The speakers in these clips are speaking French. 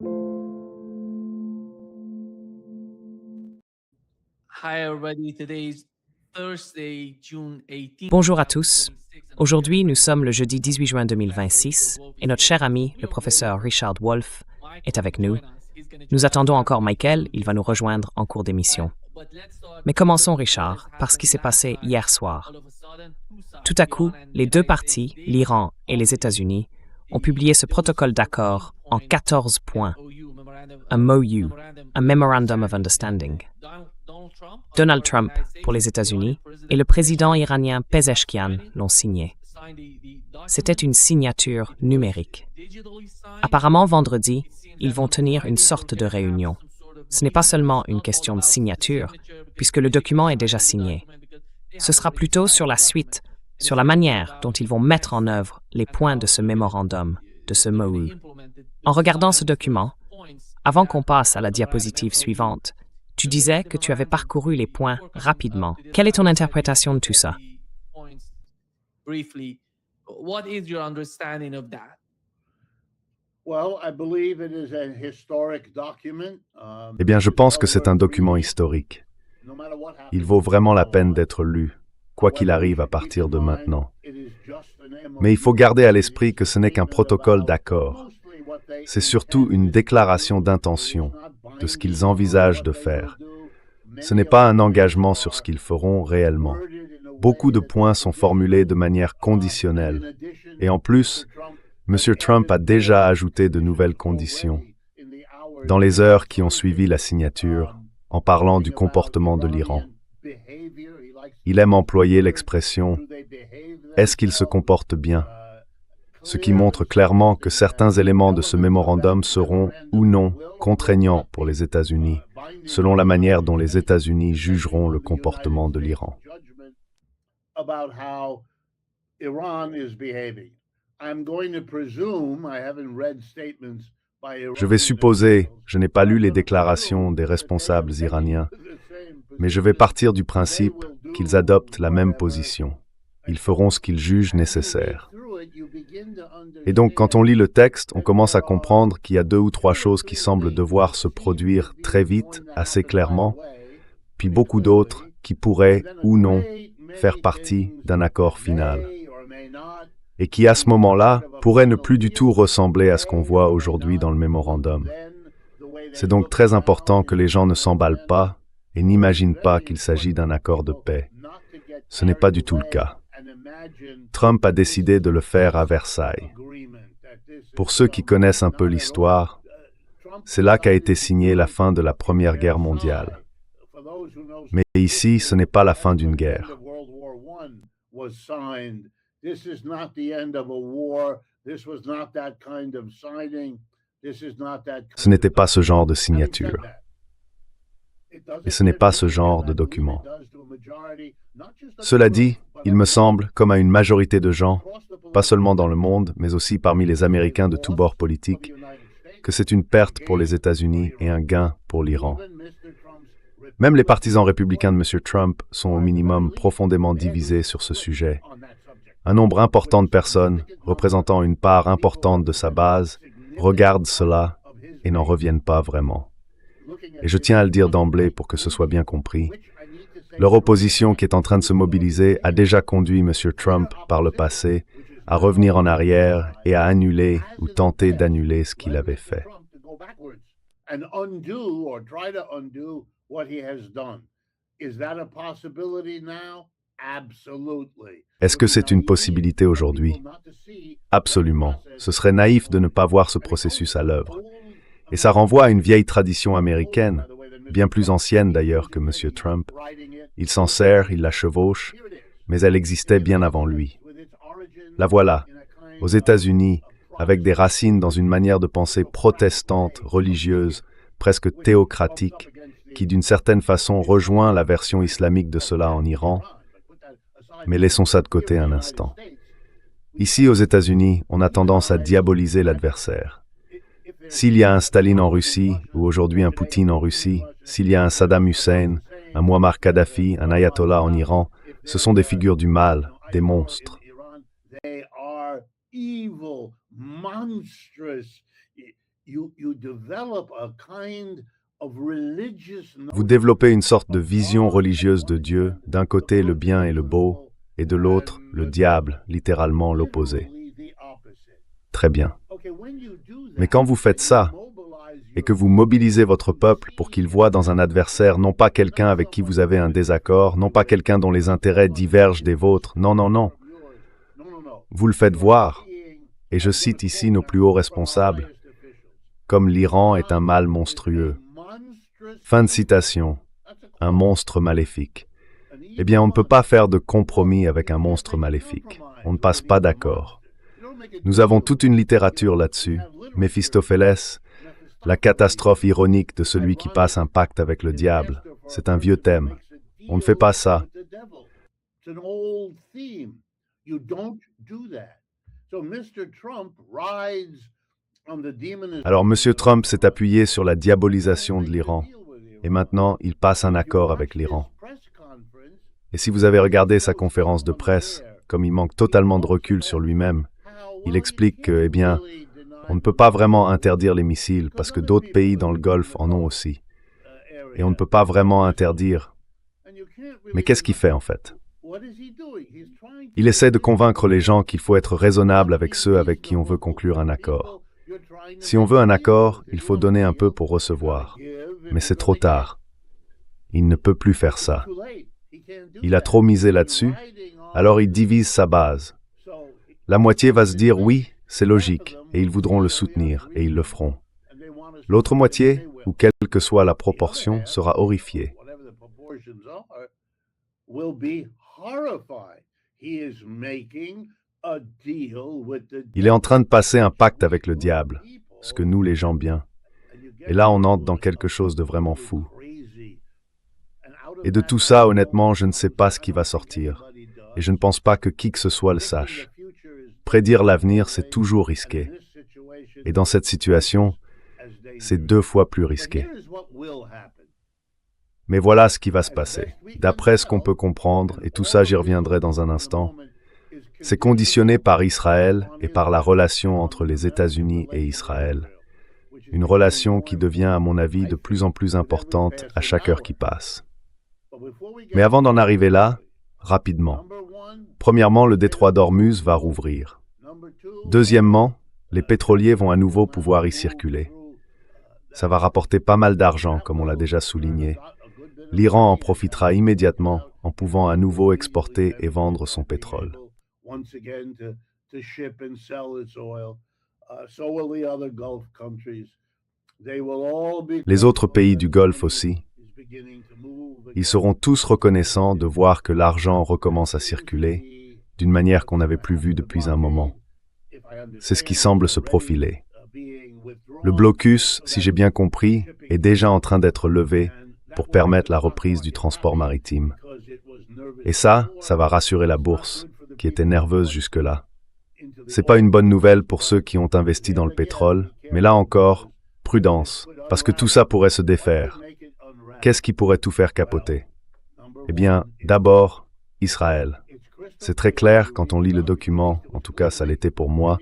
Hi everybody, today's Thursday, June 18th. Bonjour à tous. Aujourd'hui, nous sommes le jeudi 18 juin 2026 et notre cher ami, le professeur Richard Wolff, est avec nous. Nous attendons encore Michael, il va nous rejoindre en cours d'émission. Mais commençons, Richard, par ce qui s'est passé hier soir. Tout à coup, les deux parties, l'Iran et les États-Unis, ont publié ce protocole d'accord en 14 points, un MOU, un Memorandum of Understanding. Donald Trump pour les États-Unis et le président iranien Pezeshkian l'ont signé. C'était une signature numérique. Apparemment, vendredi, ils vont tenir une sorte de réunion. Ce n'est pas seulement une question de signature, puisque le document est déjà signé. Ce sera plutôt sur la suite, sur la manière dont ils vont mettre en œuvre les points de ce mémorandum, de ce MOU. En regardant ce document, avant qu'on passe à la diapositive suivante, tu disais que tu avais parcouru les points rapidement. Quelle est ton interprétation de tout ça? Briefly, what is your understanding of that? Eh bien, je pense que c'est un document historique. Il vaut vraiment la peine d'être lu, quoi qu'il arrive à partir de maintenant. Mais il faut garder à l'esprit que ce n'est qu'un protocole d'accord. C'est surtout une déclaration d'intention, de ce qu'ils envisagent de faire. Ce n'est pas un engagement sur ce qu'ils feront réellement. Beaucoup de points sont formulés de manière conditionnelle. Et en plus, M. Trump a déjà ajouté de nouvelles conditions. Dans les heures qui ont suivi la signature, en parlant du comportement de l'Iran. Il aime employer l'expression « est-ce qu'il se comporte bien ?» ce qui montre clairement que certains éléments de ce mémorandum seront, ou non, contraignants pour les États-Unis, selon la manière dont les États-Unis jugeront le comportement de l'Iran. Je vais supposer, je n'ai pas lu les déclarations des responsables iraniens, mais je vais partir du principe qu'ils adoptent la même position. Ils feront ce qu'ils jugent nécessaire. Et donc, quand on lit le texte, on commence à comprendre qu'il y a 2 ou 3 choses qui semblent devoir se produire très vite, assez clairement, puis beaucoup d'autres qui pourraient, ou non, faire partie d'un accord final. Et qui, à ce moment-là, pourraient ne plus du tout ressembler à ce qu'on voit aujourd'hui dans le mémorandum. C'est donc très important que les gens ne s'emballent pas et n'imaginent pas qu'il s'agit d'un accord de paix. Ce n'est pas du tout le cas. Trump a décidé de le faire à Versailles. Pour ceux qui connaissent un peu l'histoire, c'est là qu'a été signée la fin de la Première Guerre mondiale. Mais ici, ce n'est pas la fin d'une guerre. Ce n'était pas ce genre de signature. Et ce n'est pas ce genre de document. Cela dit, il me semble, comme à une majorité de gens, pas seulement dans le monde, mais aussi parmi les Américains de tous bords politiques, que c'est une perte pour les États-Unis et un gain pour l'Iran. Même les partisans républicains de M. Trump sont au minimum profondément divisés sur ce sujet. Un nombre important de personnes, représentant une part importante de sa base, regardent cela et n'en reviennent pas vraiment. Et je tiens à le dire d'emblée pour que ce soit bien compris. Leur opposition qui est en train de se mobiliser a déjà conduit M. Trump, par le passé, à revenir en arrière et à annuler ou tenter d'annuler ce qu'il avait fait. Est-ce que c'est une possibilité aujourd'hui? Absolument. Ce serait naïf de ne pas voir ce processus à l'œuvre. Et ça renvoie à une vieille tradition américaine, bien plus ancienne d'ailleurs que M. Trump. Il s'en sert, il la chevauche, mais elle existait bien avant lui. La voilà, aux États-Unis, avec des racines dans une manière de penser protestante, religieuse, presque théocratique, qui d'une certaine façon rejoint la version islamique de cela en Iran. Mais laissons ça de côté un instant. Ici, aux États-Unis, on a tendance à diaboliser l'adversaire. S'il y a un Staline en Russie, ou aujourd'hui un Poutine en Russie, s'il y a un Saddam Hussein, un Muammar Kadhafi, un ayatollah en Iran, ce sont des figures du mal, des monstres. Vous développez une sorte de vision religieuse de Dieu, d'un côté le bien et le beau, et de l'autre le diable, littéralement l'opposé. Très bien. Mais quand vous faites ça, et que vous mobilisez votre peuple pour qu'il voie dans un adversaire non pas quelqu'un avec qui vous avez un désaccord, non pas quelqu'un dont les intérêts divergent des vôtres, non, non, non. Vous le faites voir, et je cite ici nos plus hauts responsables, comme l'Iran est un mal monstrueux. Fin de citation. Un monstre maléfique. Eh bien, on ne peut pas faire de compromis avec un monstre maléfique. On ne passe pas d'accord. Nous avons toute une littérature là-dessus. Méphistophélès, la catastrophe ironique de celui qui passe un pacte avec le diable. C'est un vieux thème. On ne fait pas ça. Alors, M. Trump s'est appuyé sur la diabolisation de l'Iran. Et maintenant, il passe un accord avec l'Iran. Et si vous avez regardé sa conférence de presse, comme il manque totalement de recul sur lui-même, il explique que, eh bien, on ne peut pas vraiment interdire les missiles parce que d'autres pays dans le Golfe en ont aussi. Et on ne peut pas vraiment interdire. Mais qu'est-ce qu'il fait en fait? Il essaie de convaincre les gens qu'il faut être raisonnable avec ceux avec qui on veut conclure un accord. Si on veut un accord, il faut donner un peu pour recevoir. Mais c'est trop tard. Il ne peut plus faire ça. Il a trop misé là-dessus, alors il divise sa base. La moitié va se dire oui, c'est logique, et ils voudront le soutenir, et ils le feront. L'autre moitié, ou quelle que soit la proportion, sera horrifiée. Il est en train de passer un pacte avec le diable, ce que nous, les gens bien. Et là, on entre dans quelque chose de vraiment fou. Et de tout ça, honnêtement, je ne sais pas ce qui va sortir. Et je ne pense pas que qui que ce soit le sache. Prédire l'avenir, c'est toujours risqué. Et dans cette situation, c'est 2 fois plus risqué. Mais voilà ce qui va se passer. D'après ce qu'on peut comprendre, et tout ça j'y reviendrai dans un instant, c'est conditionné par Israël et par la relation entre les États-Unis et Israël. Une relation qui devient, à mon avis, de plus en plus importante à chaque heure qui passe. Mais avant d'en arriver là, rapidement. Premièrement, le détroit d'Ormuz va rouvrir. Deuxièmement, les pétroliers vont à nouveau pouvoir y circuler. Ça va rapporter pas mal d'argent, comme on l'a déjà souligné. L'Iran en profitera immédiatement en pouvant à nouveau exporter et vendre son pétrole. Les autres pays du Golfe aussi. Ils seront tous reconnaissants de voir que l'argent recommence à circuler d'une manière qu'on n'avait plus vue depuis un moment. C'est ce qui semble se profiler. Le blocus, si j'ai bien compris, est déjà en train d'être levé pour permettre la reprise du transport maritime. Et ça va rassurer la bourse, qui était nerveuse jusque-là. C'est pas une bonne nouvelle pour ceux qui ont investi dans le pétrole, mais là encore, prudence, parce que tout ça pourrait se défaire. Qu'est-ce qui pourrait tout faire capoter? Eh bien, d'abord, Israël. C'est très clair quand on lit le document, en tout cas ça l'était pour moi,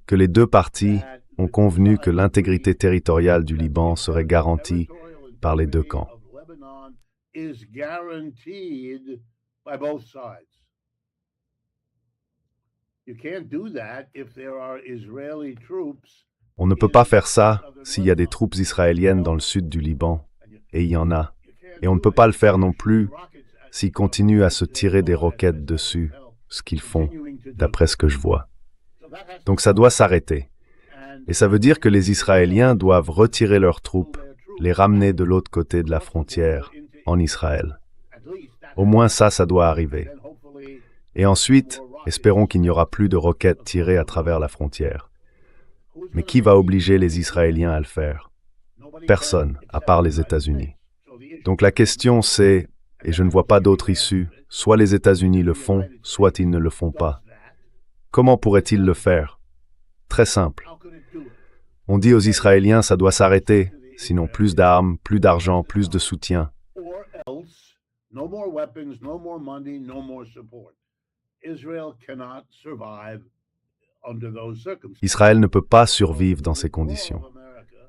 que les 2 parties ont convenu que l'intégrité territoriale du Liban serait garantie par les 2 camps. On ne peut pas faire ça s'il y a des troupes israéliennes dans le sud du Liban, et il y en a. Et on ne peut pas le faire non plus s'ils continuent à se tirer des roquettes dessus, ce qu'ils font, d'après ce que je vois. Donc ça doit s'arrêter. Et ça veut dire que les Israéliens doivent retirer leurs troupes, les ramener de l'autre côté de la frontière, en Israël. Au moins ça doit arriver. Et ensuite, espérons qu'il n'y aura plus de roquettes tirées à travers la frontière. Mais qui va obliger les Israéliens à le faire? Personne, à part les États-Unis. Donc la question c'est, et je ne vois pas d'autre issue, soit les États-Unis le font, soit ils ne le font pas. Comment pourraient-ils le faire? Très simple. On dit aux Israéliens ça doit s'arrêter, sinon plus d'armes, plus d'argent, plus de soutien. Israël ne peut pas survivre dans ces conditions.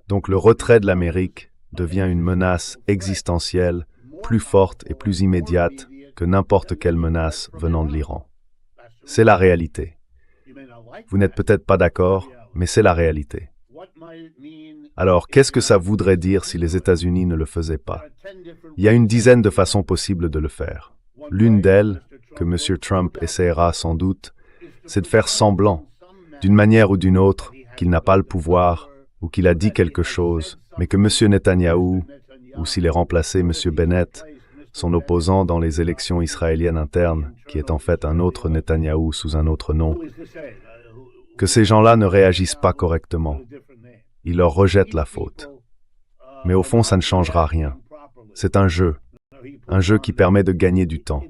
Donc le retrait de l'Amérique devient une menace existentielle, plus forte et plus immédiate que n'importe quelle menace venant de l'Iran. C'est la réalité. Vous n'êtes peut-être pas d'accord, mais c'est la réalité. Alors, qu'est-ce que ça voudrait dire si les États-Unis ne le faisaient pas? Il y a une dizaine de façons possibles de le faire. L'une d'elles, que M. Trump essaiera sans doute, c'est de faire semblant, d'une manière ou d'une autre, qu'il n'a pas le pouvoir ou qu'il a dit quelque chose, mais que M. Netanyahou, ou s'il est remplacé M. Bennett, son opposant dans les élections israéliennes internes, qui est en fait un autre Netanyahou sous un autre nom, que ces gens-là ne réagissent pas correctement. Ils leur rejettent la faute. Mais au fond, ça ne changera rien. C'est un jeu qui permet de gagner du temps.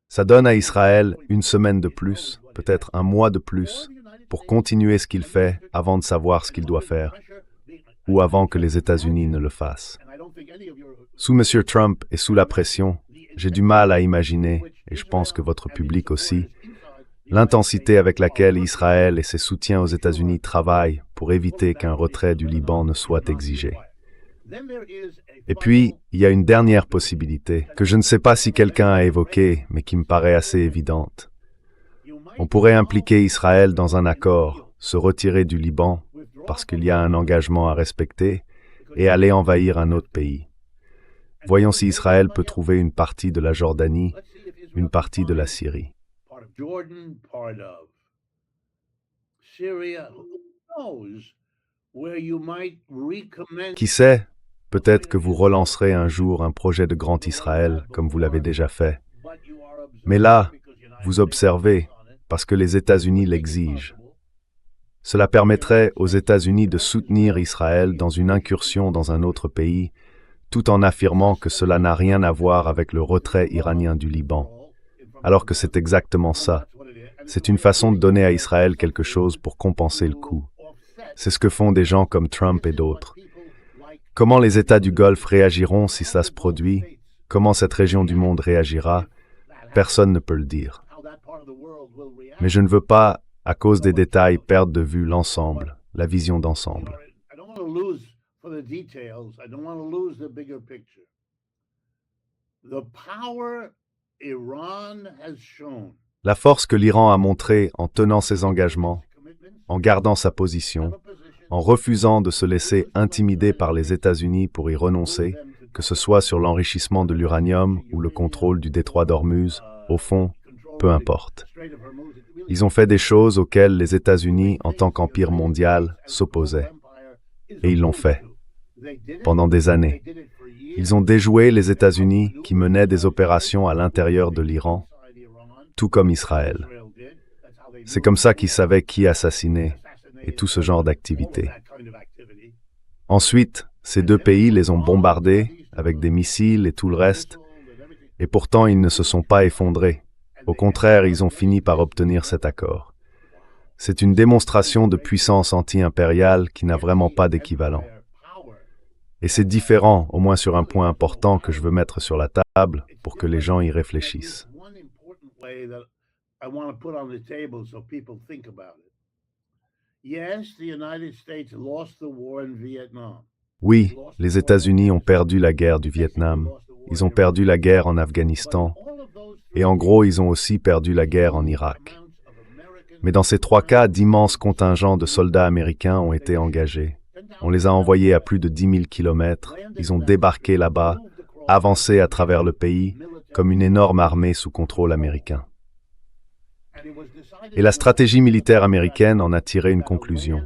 Ça donne à Israël une semaine de plus, peut-être un mois de plus, pour continuer ce qu'il fait avant de savoir ce qu'il doit faire, ou avant que les États-Unis ne le fassent. Sous M. Trump et sous la pression, j'ai du mal à imaginer, et je pense que votre public aussi, l'intensité avec laquelle Israël et ses soutiens aux États-Unis travaillent pour éviter qu'un retrait du Liban ne soit exigé. Et puis, il y a une dernière possibilité, que je ne sais pas si quelqu'un a évoquée, mais qui me paraît assez évidente. On pourrait impliquer Israël dans un accord, se retirer du Liban, parce qu'il y a un engagement à respecter, et aller envahir un autre pays. Voyons si Israël peut trouver une partie de la Jordanie, une partie de la Syrie. Qui sait, peut-être que vous relancerez un jour un projet de Grand Israël, comme vous l'avez déjà fait. Mais là, vous observez, parce que les États-Unis l'exigent. Cela permettrait aux États-Unis de soutenir Israël dans une incursion dans un autre pays, tout en affirmant que cela n'a rien à voir avec le retrait iranien du Liban. Alors que c'est exactement ça. C'est une façon de donner à Israël quelque chose pour compenser le coût. C'est ce que font des gens comme Trump et d'autres. Comment les États du Golfe réagiront si ça se produit? Comment cette région du monde réagira? Personne ne peut le dire. Mais je ne veux pas, à cause des détails, perdre de vue l'ensemble, la vision d'ensemble. La force que l'Iran a montrée en tenant ses engagements, en gardant sa position, en refusant de se laisser intimider par les États-Unis pour y renoncer, que ce soit sur l'enrichissement de l'uranium ou le contrôle du détroit d'Ormuz, au fond, peu importe. Ils ont fait des choses auxquelles les États-Unis, en tant qu'empire mondial, s'opposaient. Et ils l'ont fait. Pendant des années. Ils ont déjoué les États-Unis qui menaient des opérations à l'intérieur de l'Iran, tout comme Israël. C'est comme ça qu'ils savaient qui assassiner et tout ce genre d'activités. Ensuite, ces deux pays les ont bombardés avec des missiles et tout le reste, et pourtant ils ne se sont pas effondrés. Au contraire, ils ont fini par obtenir cet accord. C'est une démonstration de puissance anti-impériale qui n'a vraiment pas d'équivalent. Et c'est différent, au moins sur un point important que je veux mettre sur la table pour que les gens y réfléchissent. Oui, les États-Unis ont perdu la guerre du Vietnam, ils ont perdu la guerre en Afghanistan, et en gros, ils ont aussi perdu la guerre en Irak. Mais dans ces trois cas, d'immenses contingents de soldats américains ont été engagés. On les a envoyés à plus de 10 000 kilomètres, ils ont débarqué là-bas, avancé à travers le pays, comme une énorme armée sous contrôle américain. Et la stratégie militaire américaine en a tiré une conclusion.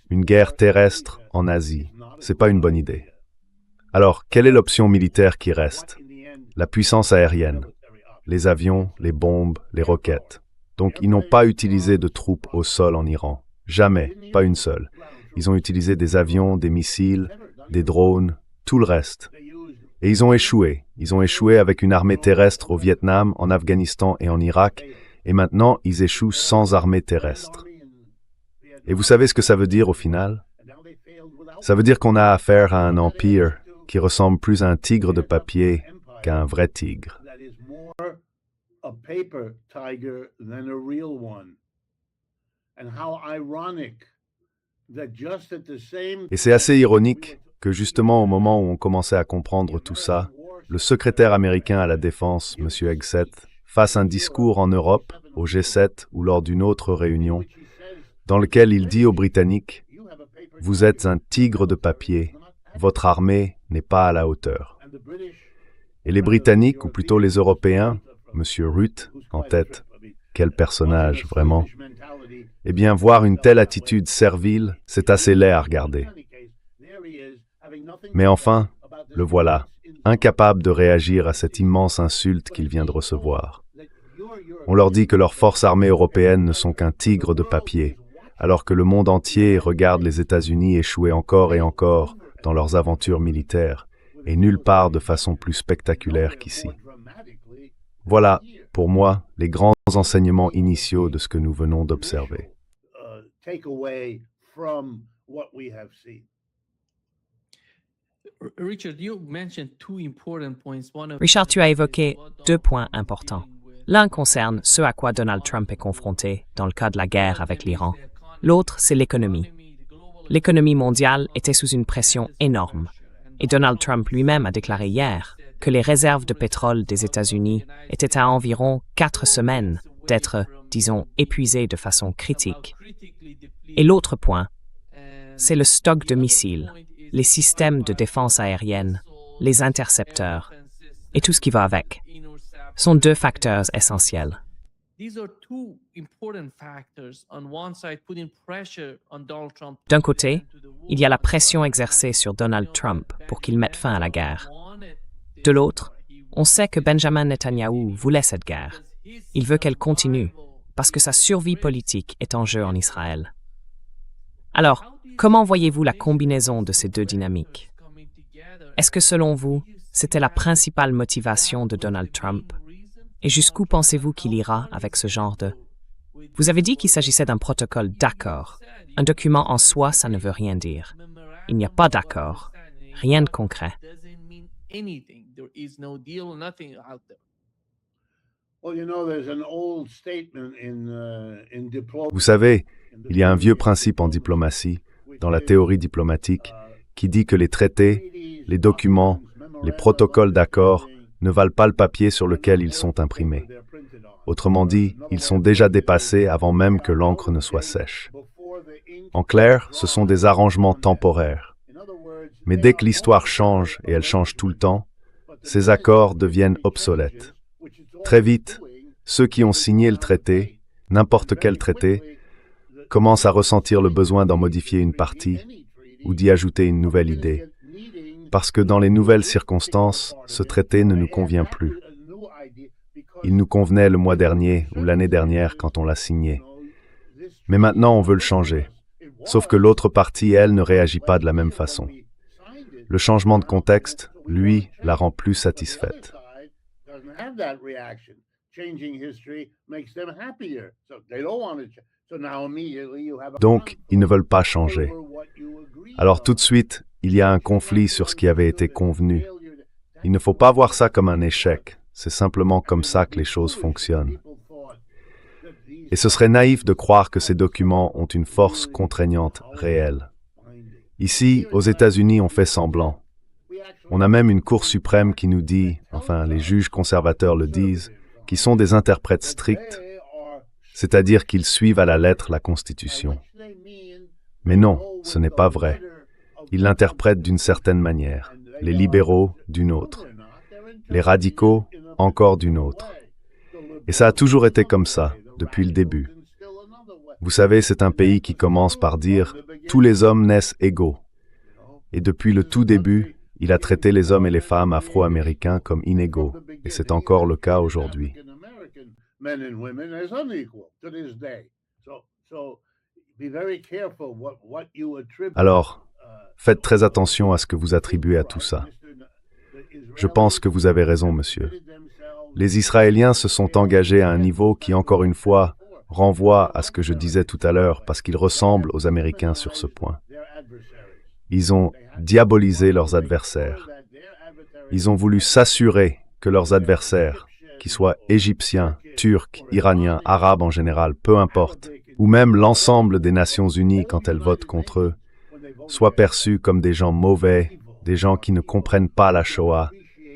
Une guerre terrestre en Asie, c'est pas une bonne idée. Alors, quelle est l'option militaire qui reste? La puissance aérienne. Les avions, les bombes, les roquettes. Donc, ils n'ont pas utilisé de troupes au sol en Iran. Jamais, pas une seule. Ils ont utilisé des avions, des missiles, des drones, tout le reste. Et ils ont échoué. Ils ont échoué avec une armée terrestre au Vietnam, en Afghanistan et en Irak, et maintenant, ils échouent sans armée terrestre. Et vous savez ce que ça veut dire au final? Ça veut dire qu'on a affaire à un empire qui ressemble plus à un tigre de papier qu'à un vrai tigre. Et c'est assez ironique que justement au moment où on commençait à comprendre tout ça, le secrétaire américain à la Défense, M. Hegseth, fasse un discours en Europe, au G7 ou lors d'une autre réunion, dans lequel il dit aux Britanniques « Vous êtes un tigre de papier, votre armée n'est pas à la hauteur. » Et les Britanniques, ou plutôt les Européens, M. Rutte en tête, quel personnage vraiment, eh bien voir une telle attitude servile, c'est assez laid à regarder. Mais enfin, le voilà, incapable de réagir à cette immense insulte qu'il vient de recevoir. On leur dit que leurs forces armées européennes ne sont qu'un tigre de papier, alors que le monde entier regarde les États-Unis échouer encore et encore dans leurs aventures militaires, et nulle part de façon plus spectaculaire qu'ici. Voilà, pour moi, les grands enseignements initiaux de ce que nous venons d'observer. Richard, tu as évoqué deux points importants. L'un concerne ce à quoi Donald Trump est confronté dans le cas de la guerre avec l'Iran. L'autre, c'est l'économie. L'économie mondiale était sous une pression énorme. Et Donald Trump lui-même a déclaré hier que les réserves de pétrole des États-Unis étaient à environ 4 semaines d'être, disons, épuisées de façon critique. Et l'autre point, c'est le stock de missiles, les systèmes de défense aérienne, les intercepteurs et tout ce qui va avec. Sont deux facteurs essentiels. D'un côté, il y a la pression exercée sur Donald Trump pour qu'il mette fin à la guerre. De l'autre, on sait que Benjamin Netanyahou voulait cette guerre. Il veut qu'elle continue, parce que sa survie politique est en jeu en Israël. Alors, comment voyez-vous la combinaison de ces deux dynamiques? Est-ce que selon vous, c'était la principale motivation de Donald Trump? Et jusqu'où pensez-vous qu'il ira avec ce genre de... Vous avez dit qu'il s'agissait d'un protocole d'accord. Un document en soi, ça ne veut rien dire. Il n'y a pas d'accord. Rien de concret. Vous savez, il y a un vieux principe en diplomatie, dans la théorie diplomatique, qui dit que les traités, les documents, les protocoles d'accord ne valent pas le papier sur lequel ils sont imprimés. Autrement dit, ils sont déjà dépassés avant même que l'encre ne soit sèche. En clair, ce sont des arrangements temporaires. Mais dès que l'histoire change, et elle change tout le temps, ces accords deviennent obsolètes. Très vite, ceux qui ont signé le traité, n'importe quel traité, commencent à ressentir le besoin d'en modifier une partie ou d'y ajouter une nouvelle idée. Parce que dans les nouvelles circonstances, ce traité ne nous convient plus. Il nous convenait le mois dernier ou l'année dernière quand on l'a signé. Mais maintenant, on veut le changer. Sauf que l'autre partie, elle, ne réagit pas de la même façon. Le changement de contexte, lui, la rend plus satisfaite. Donc, ils ne veulent pas changer. Alors tout de suite, il y a un conflit sur ce qui avait été convenu. Il ne faut pas voir ça comme un échec. C'est simplement comme ça que les choses fonctionnent. Et ce serait naïf de croire que ces documents ont une force contraignante réelle. Ici, aux États-Unis, on fait semblant. On a même une Cour suprême qui nous dit, enfin les juges conservateurs le disent, qu'ils sont des interprètes stricts, c'est-à-dire qu'ils suivent à la lettre la Constitution. Mais non, ce n'est pas vrai. Ils l'interprètent d'une certaine manière, les libéraux d'une autre, les radicaux encore d'une autre. Et ça a toujours été comme ça, depuis le début. Vous savez, c'est un pays qui commence par dire « tous les hommes naissent égaux ». Et depuis le tout début, il a traité les hommes et les femmes afro-américains comme inégaux, et c'est encore le cas aujourd'hui. Alors, faites très attention à ce que vous attribuez à tout ça. Je pense que vous avez raison, monsieur. Les Israéliens se sont engagés à un niveau qui, encore une fois, renvoie à ce que je disais tout à l'heure, parce qu'ils ressemblent aux Américains sur ce point. Ils ont diabolisé leurs adversaires. Ils ont voulu s'assurer que leurs adversaires, qu'ils soient égyptiens, turcs, iraniens, arabes en général, peu importe, ou même l'ensemble des Nations Unies quand elles votent contre eux, soient perçus comme des gens mauvais, des gens qui ne comprennent pas la Shoah,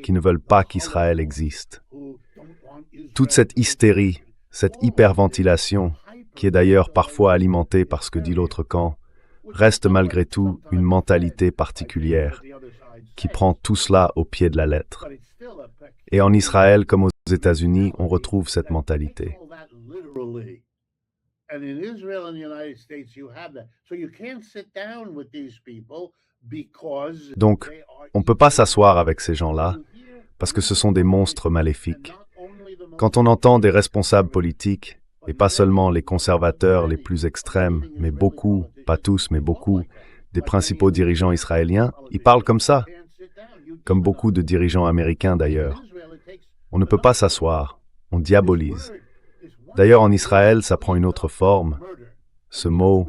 qui ne veulent pas qu'Israël existe. Toute cette hystérie, cette hyperventilation, qui est d'ailleurs parfois alimentée par ce que dit l'autre camp, reste malgré tout une mentalité particulière, qui prend tout cela au pied de la lettre. Et en Israël comme aux États-Unis, on retrouve cette mentalité. Donc, on ne peut pas s'asseoir avec ces gens-là, parce que ce sont des monstres maléfiques. Quand on entend des responsables politiques, et pas seulement les conservateurs les plus extrêmes, mais beaucoup, pas tous, mais beaucoup, des principaux dirigeants israéliens, ils parlent comme ça, comme beaucoup de dirigeants américains d'ailleurs. On ne peut pas s'asseoir, on diabolise. D'ailleurs, en Israël, ça prend une autre forme. Ce mot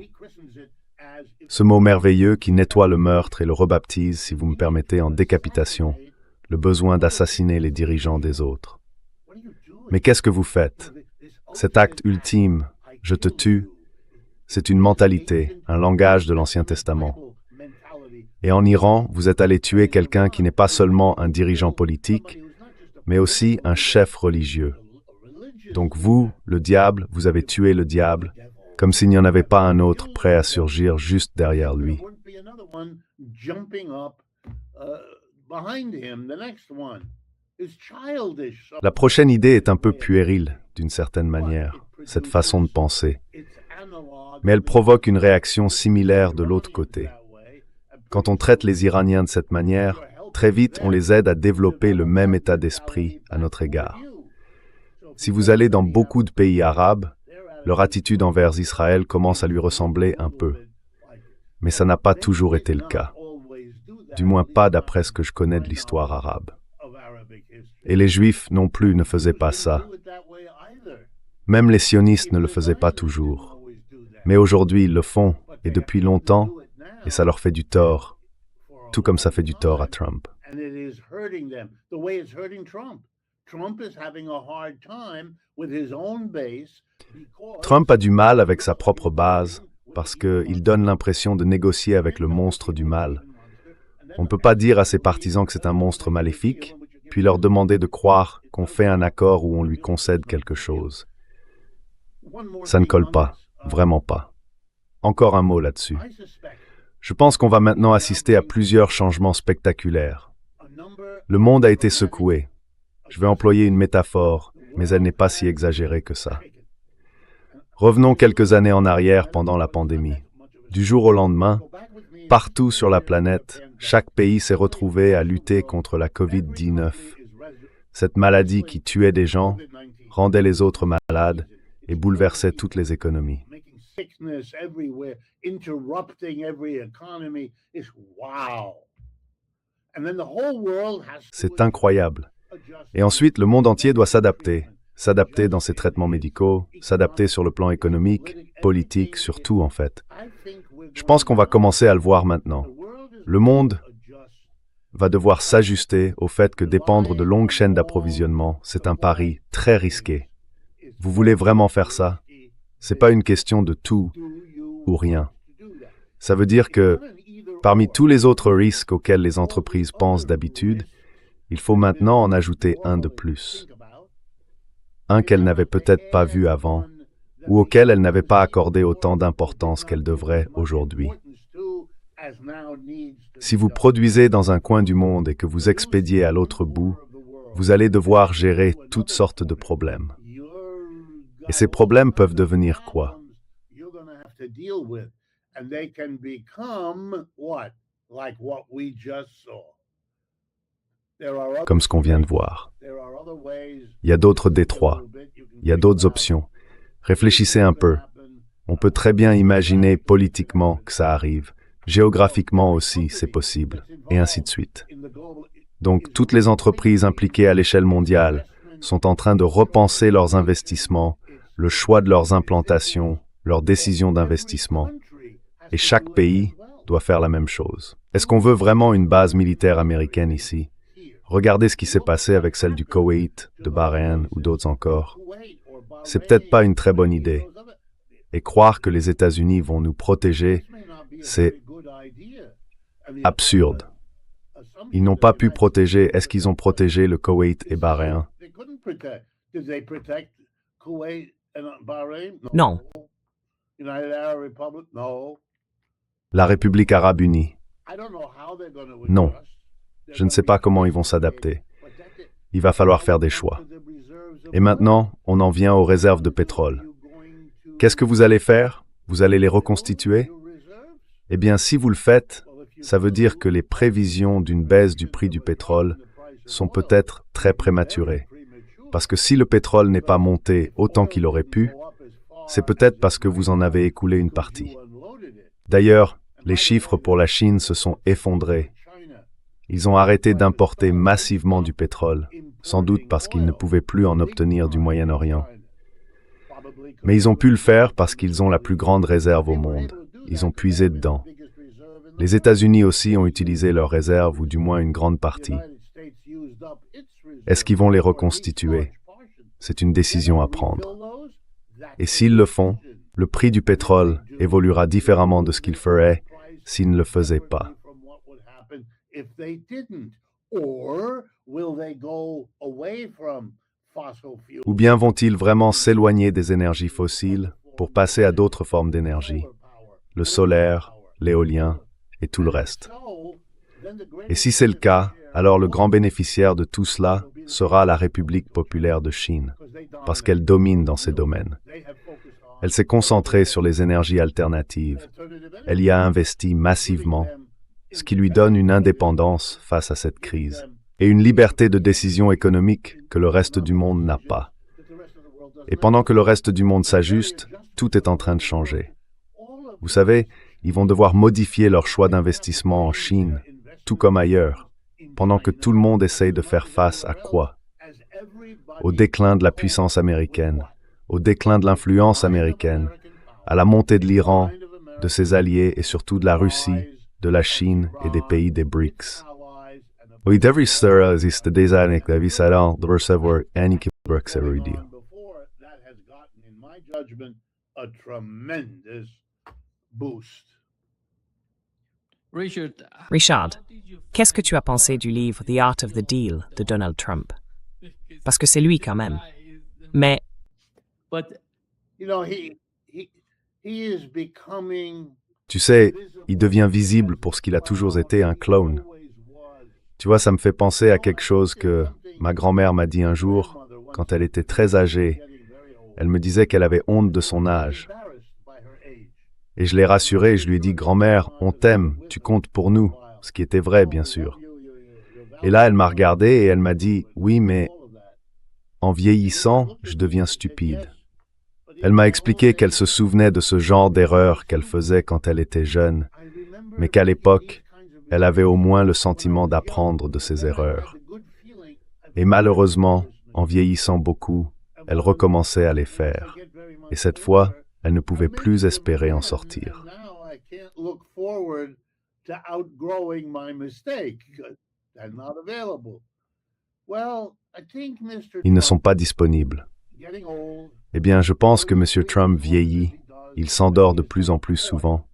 merveilleux qui nettoie le meurtre et le rebaptise, si vous me permettez, en décapitation, le besoin d'assassiner les dirigeants des autres. Mais qu'est-ce que vous faites? Cet acte ultime, je te tue, c'est une mentalité, un langage de l'Ancien Testament. Et en Iran, vous êtes allé tuer quelqu'un qui n'est pas seulement un dirigeant politique, mais aussi un chef religieux. Donc vous, le diable, vous avez tué le diable, comme s'il n'y en avait pas un autre prêt à surgir juste derrière lui. La prochaine idée est un peu puérile, d'une certaine manière, cette façon de penser. Mais elle provoque une réaction similaire de l'autre côté. Quand on traite les Iraniens de cette manière, très vite on les aide à développer le même état d'esprit à notre égard. Si vous allez dans beaucoup de pays arabes, leur attitude envers Israël commence à lui ressembler un peu. Mais ça n'a pas toujours été le cas. Du moins pas d'après ce que je connais de l'histoire arabe. Et les Juifs non plus ne faisaient pas ça. Même les sionistes ne le faisaient pas toujours. Mais aujourd'hui, ils le font, et depuis longtemps, et ça leur fait du tort, tout comme ça fait du tort à Trump. Trump a du mal avec sa propre base, parce qu'il donne l'impression de négocier avec le monstre du mal. On ne peut pas dire à ses partisans que c'est un monstre maléfique, puis leur demander de croire qu'on fait un accord où on lui concède quelque chose. Ça ne colle pas, vraiment pas. Encore un mot là-dessus. Je pense qu'on va maintenant assister à plusieurs changements spectaculaires. Le monde a été secoué. Je vais employer une métaphore, mais elle n'est pas si exagérée que ça. Revenons quelques années en arrière pendant la pandémie. Du jour au lendemain, partout sur la planète, chaque pays s'est retrouvé à lutter contre la COVID-19. Cette maladie qui tuait des gens, rendait les autres malades et bouleversait toutes les économies. C'est incroyable. Et ensuite, le monde entier doit s'adapter dans ses traitements médicaux, s'adapter sur le plan économique, politique, surtout en fait. Je pense qu'on va commencer à le voir maintenant. Le monde va devoir s'ajuster au fait que dépendre de longues chaînes d'approvisionnement, c'est un pari très risqué. Vous voulez vraiment faire ça? C'est pas une question de tout ou rien. Ça veut dire que, parmi tous les autres risques auxquels les entreprises pensent d'habitude, il faut maintenant en ajouter un de plus. Un qu'elles n'avaient peut-être pas vu avant, ou auquel elles n'avaient pas accordé autant d'importance qu'elles devraient aujourd'hui. Si vous produisez dans un coin du monde et que vous expédiez à l'autre bout, vous allez devoir gérer toutes sortes de problèmes. Et ces problèmes peuvent devenir quoi? Comme ce qu'on vient de voir. Il y a d'autres détroits, il y a d'autres options. Réfléchissez un peu. On peut très bien imaginer politiquement que ça arrive. Géographiquement aussi, c'est possible, et ainsi de suite. Donc, toutes les entreprises impliquées à l'échelle mondiale sont en train de repenser leurs investissements, le choix de leurs implantations, leurs décisions d'investissement. Et chaque pays doit faire la même chose. Est-ce qu'on veut vraiment une base militaire américaine ici? Regardez ce qui s'est passé avec celle du Koweït, de Bahreïn ou d'autres encore. C'est peut-être pas une très bonne idée. Et croire que les États-Unis vont nous protéger, c'est absurde. Ils n'ont pas pu protéger. Est-ce qu'ils ont protégé le Koweït et Bahreïn? Non. La République arabe unie? Non. Je ne sais pas comment ils vont s'adapter. Il va falloir faire des choix. Et maintenant, on en vient aux réserves de pétrole. Qu'est-ce que vous allez faire? Vous allez les reconstituer? Eh bien, si vous le faites, ça veut dire que les prévisions d'une baisse du prix du pétrole sont peut-être très prématurées. Parce que si le pétrole n'est pas monté autant qu'il aurait pu, c'est peut-être parce que vous en avez écoulé une partie. D'ailleurs, les chiffres pour la Chine se sont effondrés. Ils ont arrêté d'importer massivement du pétrole, sans doute parce qu'ils ne pouvaient plus en obtenir du Moyen-Orient. Mais ils ont pu le faire parce qu'ils ont la plus grande réserve au monde. Ils ont puisé dedans. Les États-Unis aussi ont utilisé leurs réserves, ou du moins une grande partie. Est-ce qu'ils vont les reconstituer? C'est une décision à prendre. Et s'ils le font, le prix du pétrole évoluera différemment de ce qu'il ferait s'ils ne le faisaient pas. Ou bien vont-ils vraiment s'éloigner des énergies fossiles pour passer à d'autres formes d'énergie, le solaire, l'éolien et tout le reste? Et si c'est le cas, alors le grand bénéficiaire de tout cela sera la République populaire de Chine, parce qu'elle domine dans ces domaines. Elle s'est concentrée sur les énergies alternatives. Elle y a investi massivement, ce qui lui donne une indépendance face à cette crise et une liberté de décision économique que le reste du monde n'a pas. Et pendant que le reste du monde s'ajuste, tout est en train de changer. Vous savez, ils vont devoir modifier leur choix d'investissement en Chine, tout comme ailleurs, pendant que tout le monde essaye de faire face à quoi? Au déclin de la puissance américaine, au déclin de l'influence américaine, à la montée de l'Iran, de ses alliés et surtout de la Russie, de la Chine et des pays des BRICS. Oui, devrait exister des années de viscéral de recevoir un BRICS érudit. Richard, qu'est-ce que tu as pensé du livre The Art of the Deal de Donald Trump? Parce que c'est lui quand même. Mais tu sais, il devient visible pour ce qu'il a toujours été, un clone. Tu vois, ça me fait penser à quelque chose que ma grand-mère m'a dit un jour, quand elle était très âgée. Elle me disait qu'elle avait honte de son âge. Et je l'ai rassurée et je lui ai dit « Grand-mère, on t'aime, tu comptes pour nous », ce qui était vrai, bien sûr. Et là, elle m'a regardé et elle m'a dit « Oui, mais en vieillissant, je deviens stupide ». Elle m'a expliqué qu'elle se souvenait de ce genre d'erreurs qu'elle faisait quand elle était jeune, mais qu'à l'époque, elle avait au moins le sentiment d'apprendre de ses erreurs. Et malheureusement, en vieillissant beaucoup, elle recommençait à les faire. Et cette fois, elle ne pouvait plus espérer en sortir. Ils ne sont pas disponibles. Eh bien, je pense que M. Trump vieillit. Il s'endort de plus en plus souvent.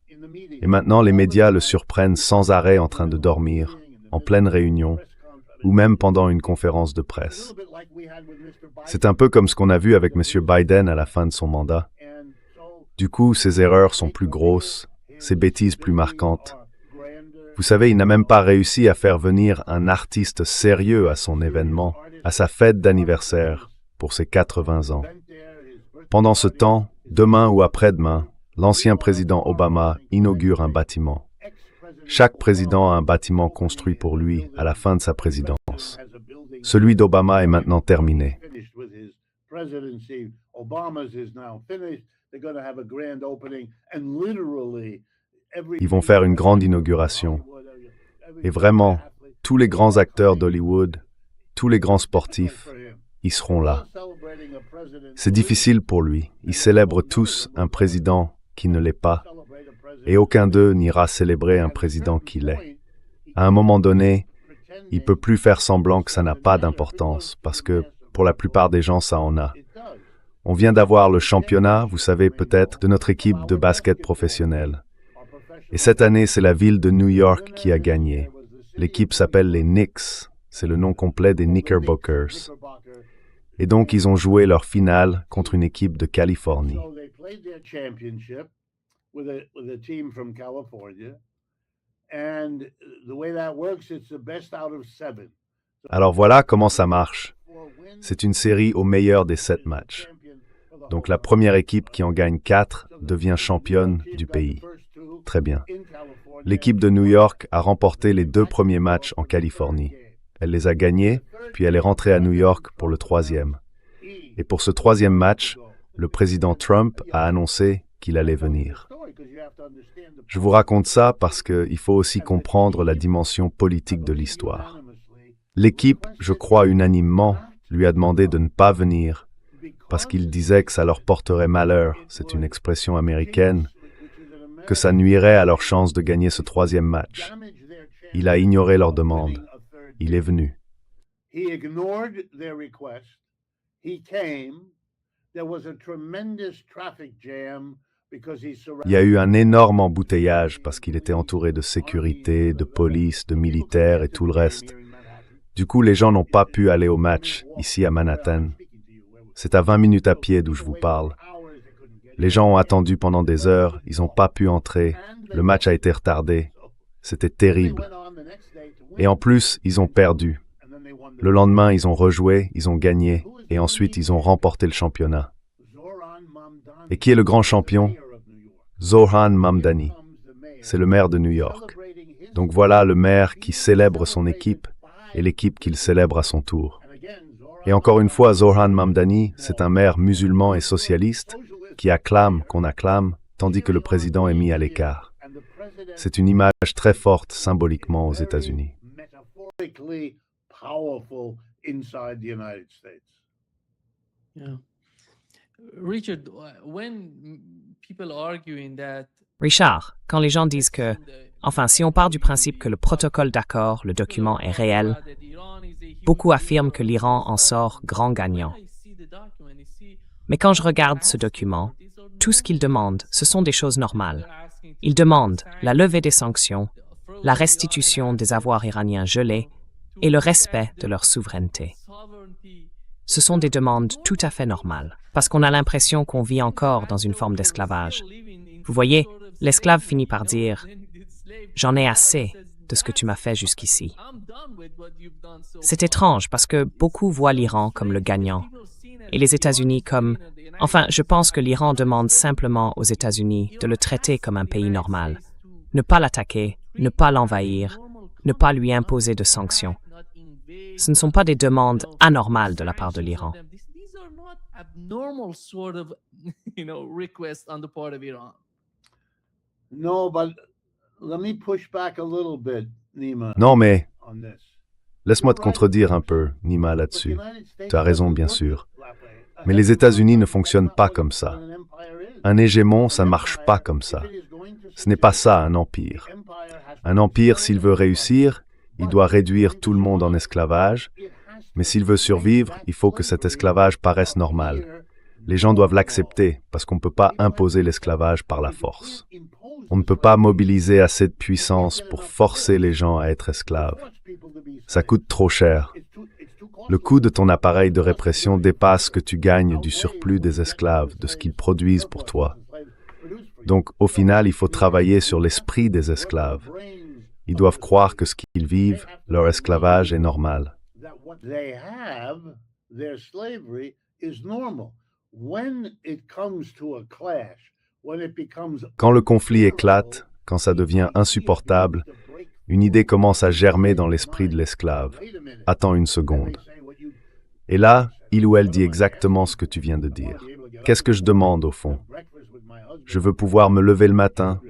Et maintenant, les médias le surprennent sans arrêt en train de dormir, en pleine réunion, ou même pendant une conférence de presse. C'est un peu comme ce qu'on a vu avec M. Biden à la fin de son mandat. Du coup, ses erreurs sont plus grosses, ses bêtises plus marquantes. Vous savez, il n'a même pas réussi à faire venir un artiste sérieux à son événement, à sa fête d'anniversaire, pour ses 80 ans. Pendant ce temps, demain ou après-demain, l'ancien président Obama inaugure un bâtiment. Chaque président a un bâtiment construit pour lui à la fin de sa présidence. Celui d'Obama est maintenant terminé. Ils vont faire une grande inauguration. Et vraiment, tous les grands acteurs d'Hollywood, tous les grands sportifs, ils seront là. C'est difficile pour lui. Ils célèbrent tous un président qui ne l'est pas, et aucun d'eux n'ira célébrer un président qui l'est. À un moment donné, Il ne peut plus faire semblant que ça n'a pas d'importance, parce que pour la plupart des gens, ça en a. On vient d'avoir le championnat, vous savez peut-être, de notre équipe de basket professionnelle. Et cette année, c'est la ville de New York qui a gagné. L'équipe s'appelle les Knicks, c'est le nom complet des Knickerbockers. Et donc, ils ont joué leur finale contre une équipe de Californie. Alors voilà comment ça marche. C'est une série au meilleur des 7 matchs. Donc la première équipe qui en gagne 4 devient championne du pays. Très bien. L'équipe de New York a remporté les 2 premiers matchs en Californie. Elle les a gagnés, puis elle est rentrée à New York pour le 3e. Et pour ce 3e match, le président Trump a annoncé qu'il allait venir. Je vous raconte ça parce qu'il faut aussi comprendre la dimension politique de l'histoire. L'équipe, je crois unanimement, lui a demandé de ne pas venir parce qu'il disait que ça leur porterait malheur, c'est une expression américaine, que ça nuirait à leur chance de gagner ce 3e match. Il a ignoré leur demande. Il est venu. Il y a eu un énorme embouteillage parce qu'il était entouré de sécurité, de police, de militaires et tout le reste. Du coup, les gens n'ont pas pu aller au match, ici à Manhattan. C'est à 20 minutes à pied d'où je vous parle. Les gens ont attendu pendant des heures, ils n'ont pas pu entrer, le match a été retardé. C'était terrible. Et en plus, ils ont perdu. Le lendemain, ils ont rejoué, ils ont gagné, et ensuite, ils ont remporté le championnat. Et qui est le grand champion? Zohran Mamdani. C'est le maire de New York. Donc voilà le maire qui célèbre son équipe et l'équipe qu'il célèbre à son tour. Et encore une fois, Zohran Mamdani, c'est un maire musulman et socialiste qui acclame qu'on acclame, tandis que le président est mis à l'écart. C'est une image très forte symboliquement aux États-Unis. Yeah. Richard, when people arguing that Richard, quand les gens disent que, enfin, si on part du principe que le protocole d'accord, le document est réel, beaucoup affirment que l'Iran en sort grand gagnant. Mais quand je regarde ce document, tout ce qu'ils demandent, ce sont des choses normales. Ils demandent la levée des sanctions, la restitution des avoirs iraniens gelés et le respect de leur souveraineté. Ce sont des demandes tout à fait normales, parce qu'on a l'impression qu'on vit encore dans une forme d'esclavage. Vous voyez, l'esclave finit par dire « J'en ai assez de ce que tu m'as fait jusqu'ici ». C'est étrange parce que beaucoup voient l'Iran comme le gagnant et les États-Unis comme... Enfin, je pense que l'Iran demande simplement aux États-Unis de le traiter comme un pays normal, ne pas l'attaquer, ne pas l'envahir, ne pas lui imposer de sanctions. Ce ne sont pas des demandes anormales de la part de l'Iran. Non, mais laisse-moi te contredire un peu, Nima, là-dessus. Tu as raison, bien sûr. Mais les États-Unis ne fonctionnent pas comme ça. Un hégémon, ça ne marche pas comme ça. Ce n'est pas ça, un empire. Un empire, s'il veut réussir, il doit réduire tout le monde en esclavage, mais s'il veut survivre, il faut que cet esclavage paraisse normal. Les gens doivent l'accepter, parce qu'on ne peut pas imposer l'esclavage par la force. On ne peut pas mobiliser assez de puissance pour forcer les gens à être esclaves. Ça coûte trop cher. Le coût de ton appareil de répression dépasse ce que tu gagnes du surplus des esclaves, de ce qu'ils produisent pour toi. Donc, au final, il faut travailler sur l'esprit des esclaves. Ils doivent croire que ce qu'ils vivent, leur esclavage, est normal. Quand le conflit éclate, quand ça devient insupportable, une idée commence à germer dans l'esprit de l'esclave. Attends une seconde. Et là, il ou elle dit exactement ce que tu viens de dire. Qu'est-ce que je demande au fond? Je veux pouvoir me lever le matin,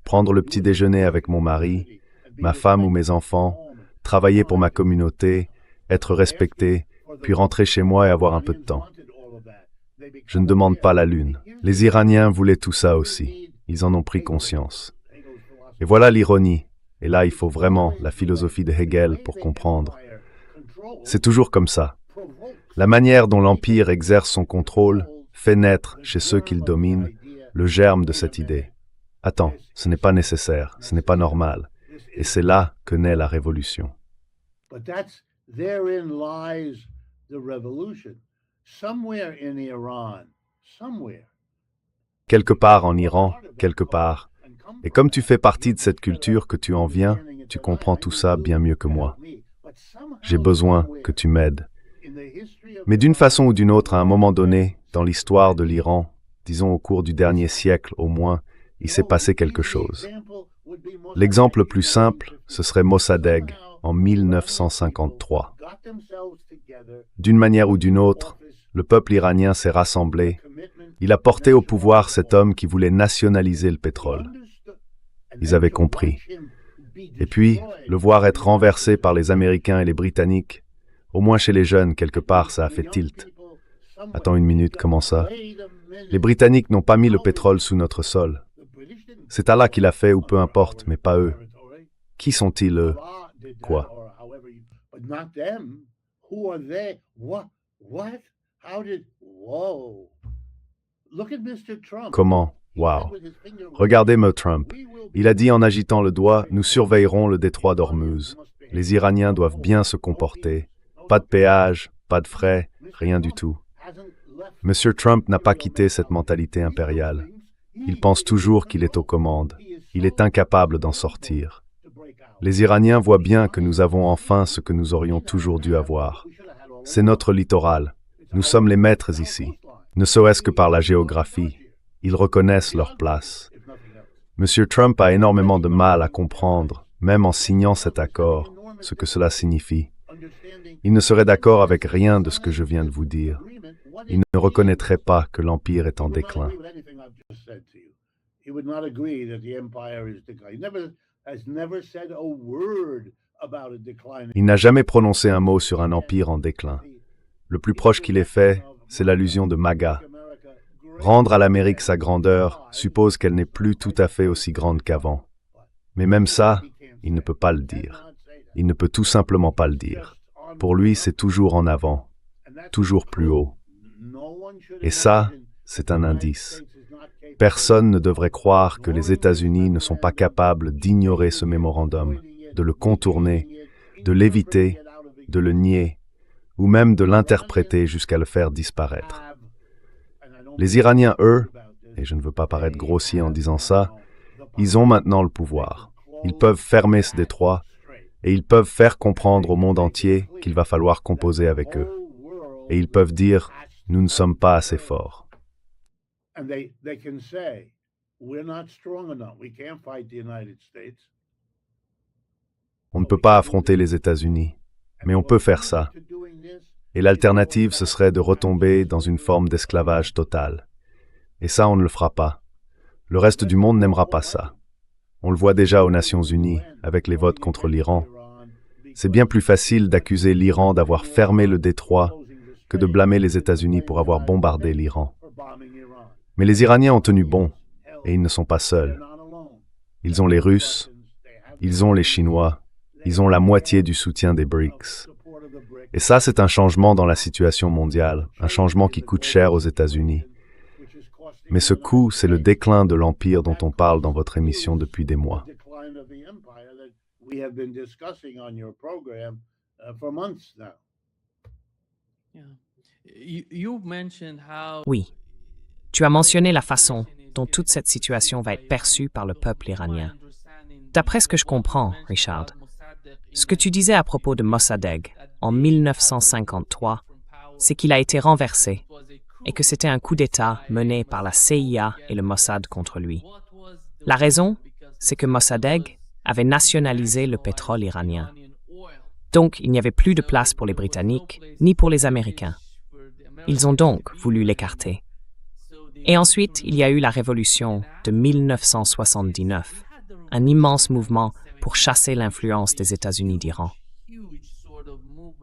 prendre le petit déjeuner avec mon mari, ma femme ou mes enfants, travailler pour ma communauté, être respecté, puis rentrer chez moi et avoir un peu de temps. Je ne demande pas la lune. Les Iraniens voulaient tout ça aussi. Ils en ont pris conscience. Et voilà l'ironie. Et là, il faut vraiment la philosophie de Hegel pour comprendre. C'est toujours comme ça. La manière dont l'Empire exerce son contrôle fait naître chez ceux qu'il domine le germe de cette idée. Attends, ce n'est pas nécessaire, ce n'est pas normal. Et c'est là que naît la révolution. Therein lies the revolution. Somewhere in Iran, somewhere. Quelque part en Iran, quelque part. Et comme tu fais partie de cette culture que tu en viens, tu comprends tout ça bien mieux que moi. J'ai besoin que tu m'aides. Mais d'une façon ou d'une autre, à un moment donné, dans l'histoire de l'Iran, disons au cours du dernier siècle au moins, il s'est passé quelque chose. L'exemple le plus simple, ce serait Mossadegh en 1953. D'une manière ou d'une autre, le peuple iranien s'est rassemblé. Il a porté au pouvoir cet homme qui voulait nationaliser le pétrole. Ils avaient compris. Et puis, le voir être renversé par les Américains et les Britanniques, au moins chez les jeunes, quelque part, ça a fait tilt. Attends une minute, comment ça? Les Britanniques n'ont pas mis le pétrole sous notre sol. C'est Allah qui l'a fait, ou peu importe, mais pas eux. Qui sont-ils, eux? Quoi? Comment? Wow. Regardez M. Trump. Il a dit en agitant le doigt, « Nous surveillerons le détroit d'Ormuz. Les Iraniens doivent bien se comporter. Pas de péage, pas de frais, rien du tout. » M. Trump n'a pas quitté cette mentalité impériale. Il pense toujours qu'il est aux commandes. Il est incapable d'en sortir. Les Iraniens voient bien que nous avons enfin ce que nous aurions toujours dû avoir. C'est notre littoral. Nous sommes les maîtres ici, ne serait-ce que par la géographie. Ils reconnaissent leur place. M. Trump a énormément de mal à comprendre, même en signant cet accord, ce que cela signifie. Il ne serait d'accord avec rien de ce que je viens de vous dire. Il ne reconnaîtrait pas que l'Empire est en déclin. Il n'a jamais prononcé un mot sur un empire en déclin. Le plus proche qu'il ait fait, c'est l'allusion de MAGA. Rendre à l'Amérique sa grandeur suppose qu'elle n'est plus tout à fait aussi grande qu'avant. Mais même ça, il ne peut pas le dire. Il ne peut tout simplement pas le dire. Pour lui, c'est toujours en avant, toujours plus haut. Et ça, c'est un indice. Personne ne devrait croire que les États-Unis ne sont pas capables d'ignorer ce mémorandum, de le contourner, de l'éviter, de le nier, ou même de l'interpréter jusqu'à le faire disparaître. Les Iraniens, eux, et je ne veux pas paraître grossier en disant ça, ils ont maintenant le pouvoir. Ils peuvent fermer ce détroit et ils peuvent faire comprendre au monde entier qu'il va falloir composer avec eux. Et ils peuvent dire « Nous ne sommes pas assez forts ». On ne peut pas affronter les États-Unis, mais on peut faire ça. Et l'alternative, ce serait de retomber dans une forme d'esclavage total. Et ça, on ne le fera pas. Le reste du monde n'aimera pas ça. On le voit déjà aux Nations Unies, avec les votes contre l'Iran. C'est bien plus facile d'accuser l'Iran d'avoir fermé le détroit que de blâmer les États-Unis pour avoir bombardé l'Iran. Mais les Iraniens ont tenu bon, et ils ne sont pas seuls. Ils ont les Russes, ils ont les Chinois, ils ont la moitié du soutien des BRICS. Et ça, c'est un changement dans la situation mondiale, un changement qui coûte cher aux États-Unis. Mais ce coût, c'est le déclin de l'Empire dont on parle dans votre émission depuis des mois. Oui. Tu as mentionné la façon dont toute cette situation va être perçue par le peuple iranien. D'après ce que je comprends, Richard, ce que tu disais à propos de Mossadegh en 1953, c'est qu'il a été renversé et que c'était un coup d'État mené par la CIA et le Mossad contre lui. La raison, c'est que Mossadegh avait nationalisé le pétrole iranien. Donc, il n'y avait plus de place pour les Britanniques ni pour les Américains. Ils ont donc voulu l'écarter. Et ensuite, il y a eu la révolution de 1979, un immense mouvement pour chasser l'influence des États-Unis d'Iran.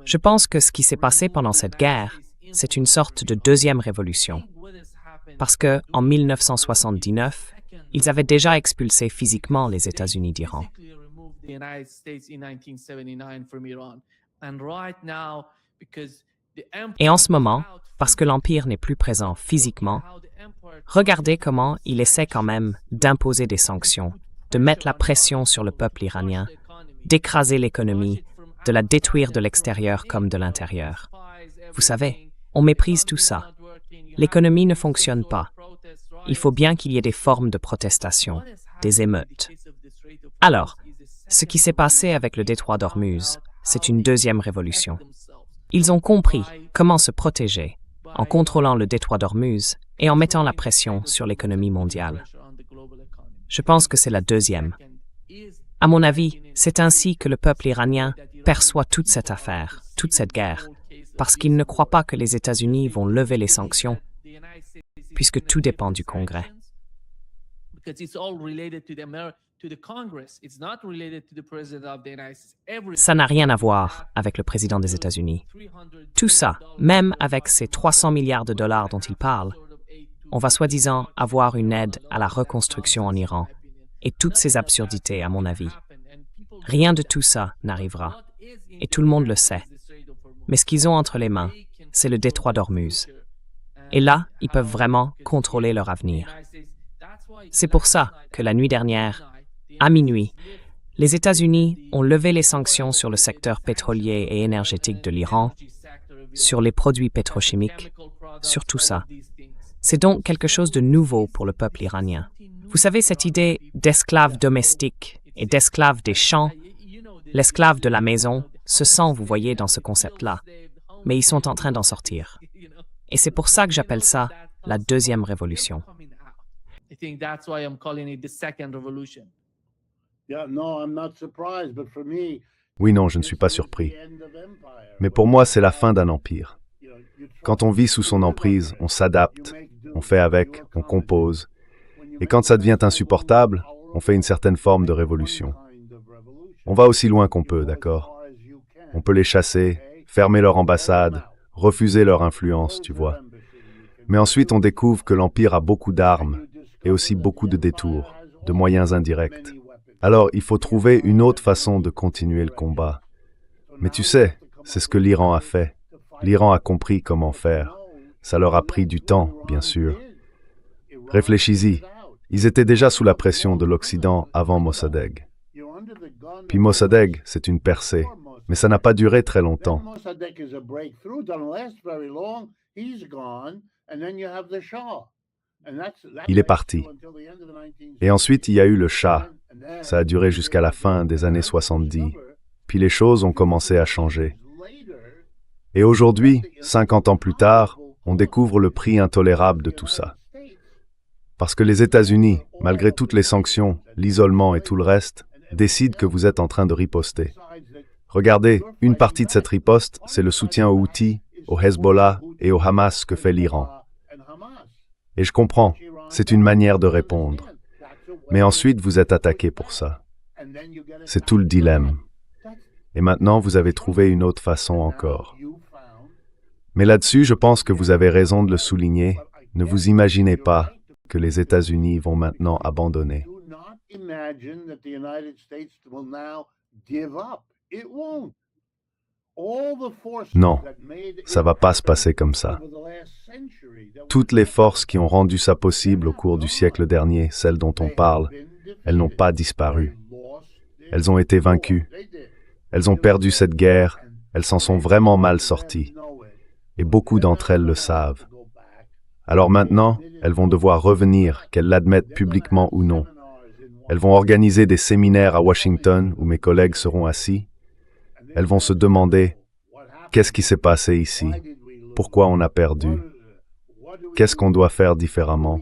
Je pense que ce qui s'est passé pendant cette guerre, c'est une sorte de deuxième révolution. Parce que, en 1979, ils avaient déjà expulsé physiquement les États-Unis d'Iran. Et en ce moment, parce que l'Empire n'est plus présent physiquement, regardez comment il essaie quand même d'imposer des sanctions, de mettre la pression sur le peuple iranien, d'écraser l'économie, de la détruire de l'extérieur comme de l'intérieur. Vous savez, on méprise tout ça. L'économie ne fonctionne pas. Il faut bien qu'il y ait des formes de protestation, des émeutes. Alors, ce qui s'est passé avec le détroit d'Ormuz, c'est une deuxième révolution. Ils ont compris comment se protéger en contrôlant le détroit d'Ormuz et en mettant la pression sur l'économie mondiale. Je pense que c'est la deuxième. À mon avis, c'est ainsi que le peuple iranien perçoit toute cette affaire, toute cette guerre, parce qu'il ne croit pas que les États-Unis vont lever les sanctions, puisque tout dépend du Congrès. Ça n'a rien à voir avec le président des États-Unis. Tout ça, même avec ces 300 milliards de dollars dont il parle, on va soi-disant avoir une aide à la reconstruction en Iran, et toutes ces absurdités, à mon avis. Rien de tout ça n'arrivera, et tout le monde le sait. Mais ce qu'ils ont entre les mains, c'est le détroit d'Ormuz. Et là, ils peuvent vraiment contrôler leur avenir. C'est pour ça que la nuit dernière, à minuit, les États-Unis ont levé les sanctions sur le secteur pétrolier et énergétique de l'Iran, sur les produits pétrochimiques, sur tout ça. C'est donc quelque chose de nouveau pour le peuple iranien. Vous savez, cette idée d'esclave domestique et d'esclave des champs, l'esclave de la maison, se sent, vous voyez, dans ce concept-là. Mais ils sont en train d'en sortir. Et c'est pour ça que j'appelle ça la deuxième révolution. Oui, non, je ne suis pas surpris. Mais pour moi, c'est la fin d'un empire. Quand on vit sous son emprise, on s'adapte, on fait avec, on compose. Et quand ça devient insupportable, on fait une certaine forme de révolution. On va aussi loin qu'on peut, d'accord? On peut les chasser, fermer leur ambassade, refuser leur influence, tu vois. Mais ensuite, on découvre que l'Empire a beaucoup d'armes et aussi beaucoup de détours, de moyens indirects. Alors, il faut trouver une autre façon de continuer le combat. Mais tu sais, c'est ce que l'Iran a fait. L'Iran a compris comment faire. Ça leur a pris du temps, bien sûr. Réfléchis-y. Ils étaient déjà sous la pression de l'Occident avant Mossadegh. Puis Mossadegh, c'est une percée. Mais ça n'a pas duré très longtemps. Il est parti. Et ensuite, il y a eu le Shah. Ça a duré jusqu'à la fin des années 70. Puis les choses ont commencé à changer. Et aujourd'hui, 50 ans plus tard, on découvre le prix intolérable de tout ça. Parce que les États-Unis, malgré toutes les sanctions, l'isolement et tout le reste, décident que vous êtes en train de riposter. Regardez, une partie de cette riposte, c'est le soutien aux Houthis, au Hezbollah et au Hamas que fait l'Iran. Et je comprends, c'est une manière de répondre. Mais ensuite, vous êtes attaqué pour ça. C'est tout le dilemme. Et maintenant, vous avez trouvé une autre façon encore. Mais là-dessus, je pense que vous avez raison de le souligner. Ne vous imaginez pas que les États-Unis vont maintenant abandonner. Non, ça ne va pas se passer comme ça. Toutes les forces qui ont rendu ça possible au cours du siècle dernier, celles dont on parle, elles n'ont pas disparu. Elles ont été vaincues. Elles ont perdu cette guerre. Elles s'en sont vraiment mal sorties. Et beaucoup d'entre elles le savent. Alors maintenant, elles vont devoir revenir, qu'elles l'admettent publiquement ou non. Elles vont organiser des séminaires à Washington où mes collègues seront assis. Elles vont se demander « Qu'est-ce qui s'est passé ici? Pourquoi on a perdu? Qu'est-ce qu'on doit faire différemment?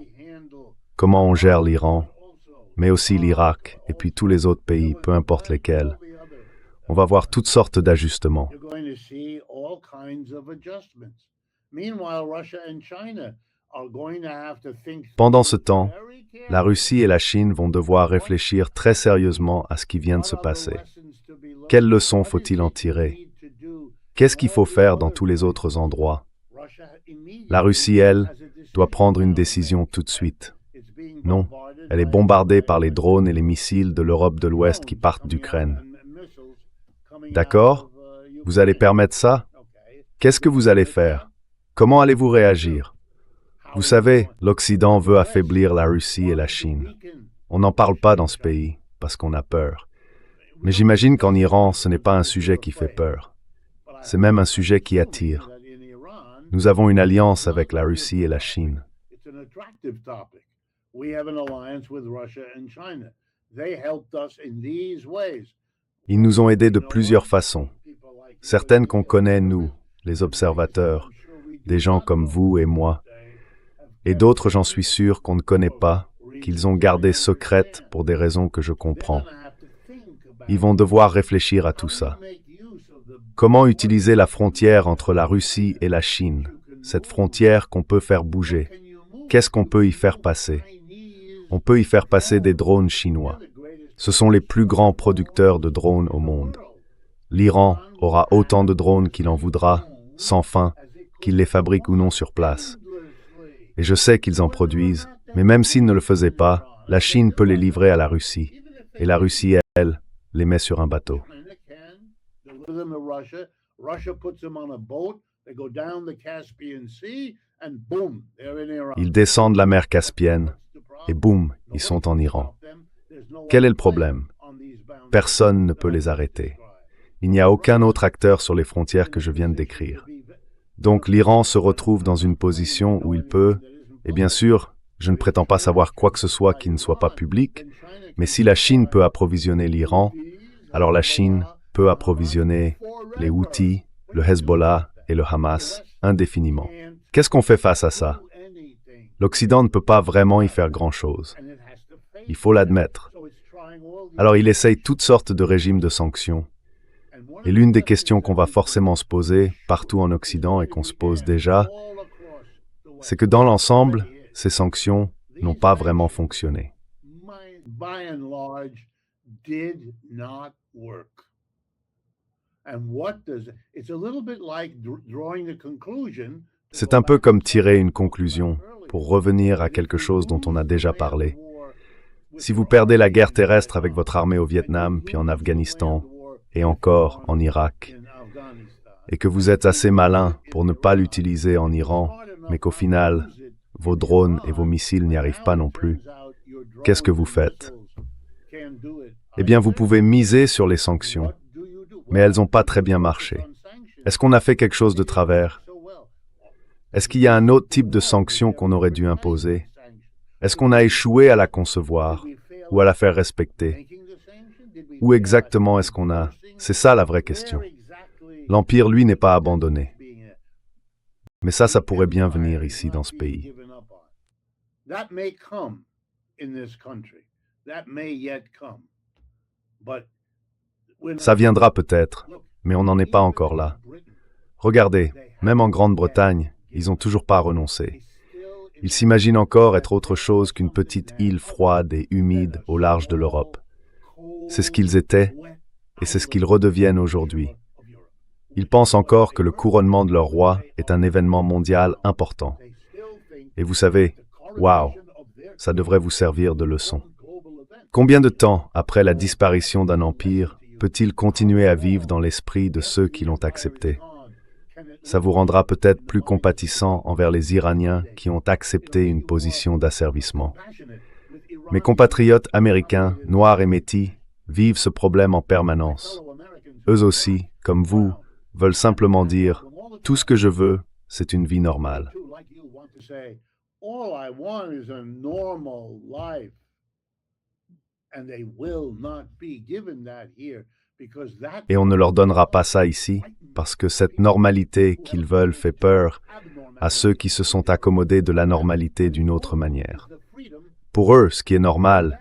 Comment on gère l'Iran? Mais aussi l'Irak et puis tous les autres pays, peu importe lesquels. On va voir toutes sortes d'ajustements. » Pendant ce temps, la Russie et la Chine vont devoir réfléchir très sérieusement à ce qui vient de se passer. Quelles leçons faut-il en tirer? Qu'est-ce qu'il faut faire dans tous les autres endroits? La Russie, elle, doit prendre une décision tout de suite. Non, Elle est bombardée par les drones et les missiles de l'Europe de l'Ouest qui partent d'Ukraine. D'accord? Vous allez permettre ça? Qu'est-ce que vous allez faire? Comment allez-vous réagir? Vous savez, l'Occident veut affaiblir la Russie et la Chine. On n'en parle pas dans ce pays, parce qu'on a peur. Mais j'imagine qu'en Iran, ce n'est pas un sujet qui fait peur. C'est même un sujet qui attire. Nous avons une alliance avec la Russie et la Chine. Ils nous ont aidés de plusieurs façons. Certaines qu'on connaît, nous, les observateurs, des gens comme vous et moi, et d'autres, j'en suis sûr, qu'on ne connaît pas, qu'ils ont gardées secrètes pour des raisons que je comprends. Ils vont devoir réfléchir à tout ça. Comment utiliser la frontière entre la Russie et la Chine, cette frontière qu'on peut faire bouger? Qu'est-ce qu'on peut y faire passer? On peut y faire passer des drones chinois. Ce sont les plus grands producteurs de drones au monde. L'Iran aura autant de drones qu'il en voudra, sans fin, qu'il les fabrique ou non sur place. Et je sais qu'ils en produisent, mais même s'ils ne le faisaient pas, la Chine peut les livrer à la Russie. Et la Russie, elle, les met sur un bateau. Ils descendent la mer Caspienne et boum, ils sont en Iran. Quel est le problème? Personne ne peut les arrêter. Il n'y a aucun autre acteur sur les frontières que je viens de décrire. Donc l'Iran se retrouve dans une position où il peut, et bien sûr, je ne prétends pas savoir quoi que ce soit qui ne soit pas public, mais si la Chine peut approvisionner l'Iran, alors la Chine peut approvisionner les Houthis, le Hezbollah et le Hamas indéfiniment. Qu'est-ce qu'on fait face à ça? L'Occident ne peut pas vraiment y faire grand-chose. Il faut l'admettre. Alors il essaye toutes sortes de régimes de sanctions. Et l'une des questions qu'on va forcément se poser partout en Occident et qu'on se pose déjà, c'est que dans l'ensemble, ces sanctions n'ont pas vraiment fonctionné. C'est un peu comme tirer une conclusion pour revenir à quelque chose dont on a déjà parlé. Si vous perdez la guerre terrestre avec votre armée au Vietnam, puis en Afghanistan, et encore en Irak, et que vous êtes assez malin pour ne pas l'utiliser en Iran, mais qu'au final, vos drones et vos missiles n'y arrivent pas non plus, qu'est-ce que vous faites? Eh bien, vous pouvez miser sur les sanctions, mais elles n'ont pas très bien marché. Est-ce qu'on a fait quelque chose de travers? Est-ce qu'il y a un autre type de sanction qu'on aurait dû imposer? Est-ce qu'on a échoué à la concevoir ou à la faire respecter? Où exactement est-ce qu'on a? C'est ça la vraie question. L'Empire, lui, n'est pas abandonné. Mais ça pourrait bien venir ici, dans ce pays. Ça viendra peut-être, mais on n'en est pas encore là. Regardez, même en Grande-Bretagne, ils n'ont toujours pas renoncé. Ils s'imaginent encore être autre chose qu'une petite île froide et humide au large de l'Europe. C'est ce qu'ils étaient, et c'est ce qu'ils redeviennent aujourd'hui. Ils pensent encore que le couronnement de leur roi est un événement mondial important. Et vous savez, waouh, ça devrait vous servir de leçon. Combien de temps, après la disparition d'un empire, peut-il continuer à vivre dans l'esprit de ceux qui l'ont accepté? Ça vous rendra peut-être plus compatissant envers les Iraniens qui ont accepté une position d'asservissement. Mes compatriotes américains, noirs et métis, vivent ce problème en permanence. Eux aussi, comme vous, veulent simplement dire « Tout ce que je veux, c'est une vie normale ». Et on ne leur donnera pas ça ici, parce que cette normalité qu'ils veulent fait peur à ceux qui se sont accommodés de la normalité d'une autre manière. Pour eux, ce qui est normal,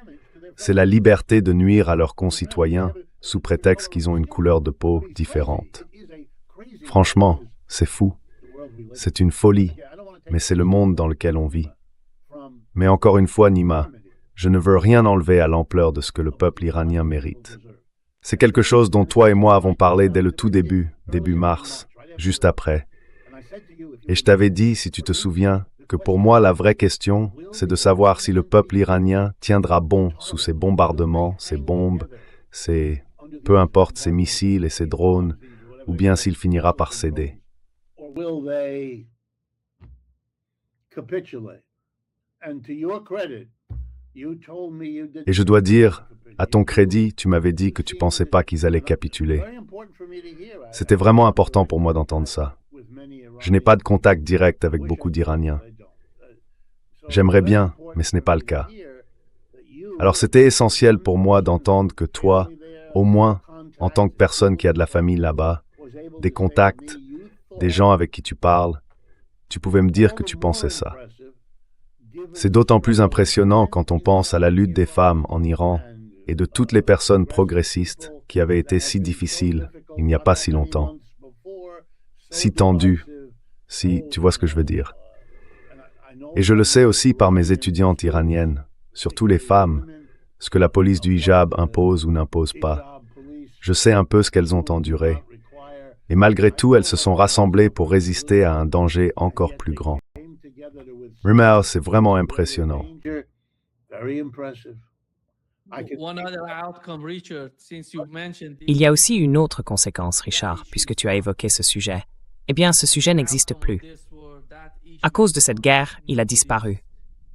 c'est la liberté de nuire à leurs concitoyens sous prétexte qu'ils ont une couleur de peau différente. Franchement, c'est fou. C'est une folie, mais c'est le monde dans lequel on vit. Mais encore une fois, Nima, je ne veux rien enlever à l'ampleur de ce que le peuple iranien mérite. C'est quelque chose dont toi et moi avons parlé dès le tout début, début mars, juste après. Et je t'avais dit, si tu te souviens, que pour moi, la vraie question, c'est de savoir si le peuple iranien tiendra bon sous ces bombardements, ces bombes, peu importe, ces missiles et ces drones, ou bien s'il finira par céder. Or will they capitulate? And to your credit, you told me you didn't. Et je dois dire, à ton crédit, tu m'avais dit que tu pensais pas qu'ils allaient capituler. Very important for me to hear. C'était vraiment important pour moi d'entendre ça. Je n'ai pas de contact direct avec beaucoup d'Iraniens. J'aimerais bien, mais ce n'est pas le cas. Alors c'était essentiel pour moi d'entendre que toi, au moins, en tant que personne qui a de la famille là-bas, des contacts, des gens avec qui tu parles, tu pouvais me dire que tu pensais ça. C'est d'autant plus impressionnant quand on pense à la lutte des femmes en Iran et de toutes les personnes progressistes qui avaient été si difficiles il n'y a pas si longtemps, si tendues, si tu vois ce que je veux dire. Et je le sais aussi par mes étudiantes iraniennes, surtout les femmes, ce que la police du hijab impose ou n'impose pas. Je sais un peu ce qu'elles ont enduré. Et malgré tout, elles se sont rassemblées pour résister à un danger encore plus grand. Rimer, c'est vraiment impressionnant. Very impressive. One other outcome, Richard, since you mentioned Il y a aussi une autre conséquence, Richard, puisque tu as évoqué ce sujet. Eh bien, ce sujet n'existe plus. À cause de cette guerre, il a disparu.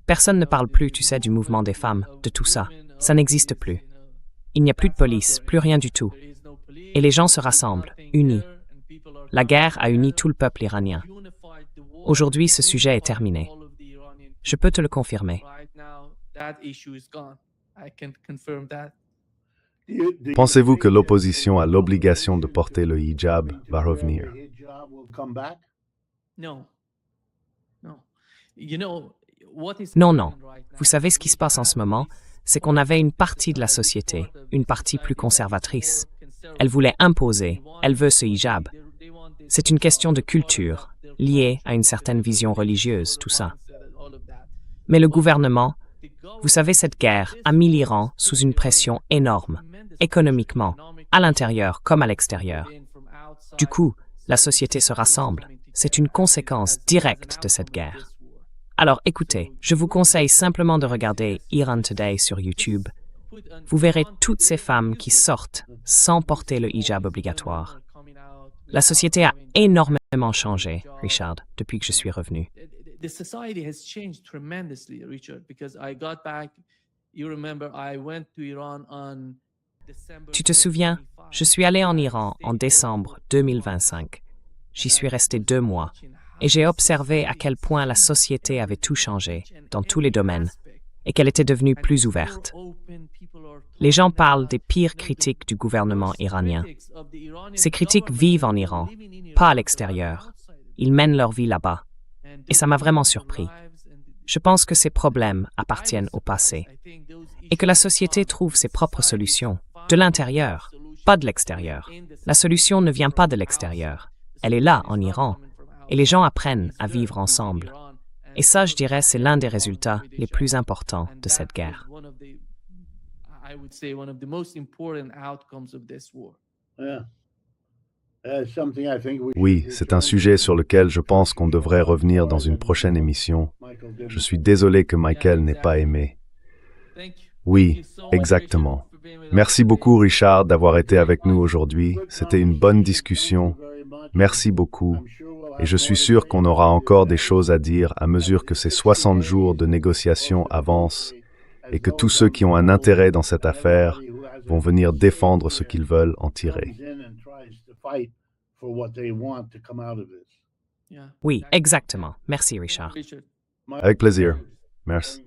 Personne ne parle plus, tu sais, du mouvement des femmes, de tout ça. Ça n'existe plus. Il n'y a plus de police, plus rien du tout. Et les gens se rassemblent, unis. La guerre a uni tout le peuple iranien. Aujourd'hui, ce sujet est terminé. Je peux te le confirmer. Pensez-vous que l'opposition à l'obligation de porter le hijab va revenir? Non, non. Vous savez ce qui se passe en ce moment? C'est qu'on avait une partie de la société, une partie plus conservatrice. Elle voulait imposer, elle veut ce hijab. C'est une question de culture, liée à une certaine vision religieuse, tout ça. Mais le gouvernement, vous savez, cette guerre a mis l'Iran sous une pression énorme, économiquement, à l'intérieur comme à l'extérieur. Du coup, la société se rassemble. C'est une conséquence directe de cette guerre. Alors écoutez, je vous conseille simplement de regarder Iran Today sur YouTube. Vous verrez toutes ces femmes qui sortent sans porter le hijab obligatoire. La société a énormément changé, Richard, depuis que je suis revenu. The society has changed tremendously, Richard, because I got back. You remember, I went to Iran on December. Tu te souviens, je suis allé en Iran en décembre 2025. J'y suis resté 2 mois et j'ai observé à quel point la société avait tout changé dans tous les domaines et qu'elle était devenue plus ouverte. Les gens parlent des pires critiques du gouvernement iranien. Ces critiques vivent en Iran, pas à l'extérieur. Ils mènent leur vie là-bas. Et ça m'a vraiment surpris. Je pense que ces problèmes appartiennent au passé et que la société trouve ses propres solutions, de l'intérieur, pas de l'extérieur. La solution ne vient pas de l'extérieur. Elle est là, en Iran, et les gens apprennent à vivre ensemble. Et ça, je dirais, c'est l'un des résultats les plus importants de cette guerre. Oui, c'est un sujet sur lequel je pense qu'on devrait revenir dans une prochaine émission. Je suis désolé que Michael n'ait pas aimé. Oui, exactement. Merci beaucoup, Richard, d'avoir été avec nous aujourd'hui. C'était une bonne discussion. Merci beaucoup. Et je suis sûr qu'on aura encore des choses à dire à mesure que ces 60 jours de négociations avancent et que tous ceux qui ont un intérêt dans cette affaire vont venir défendre ce qu'ils veulent en tirer. Oui, exactement. Merci, Richard. Avec plaisir. Merci.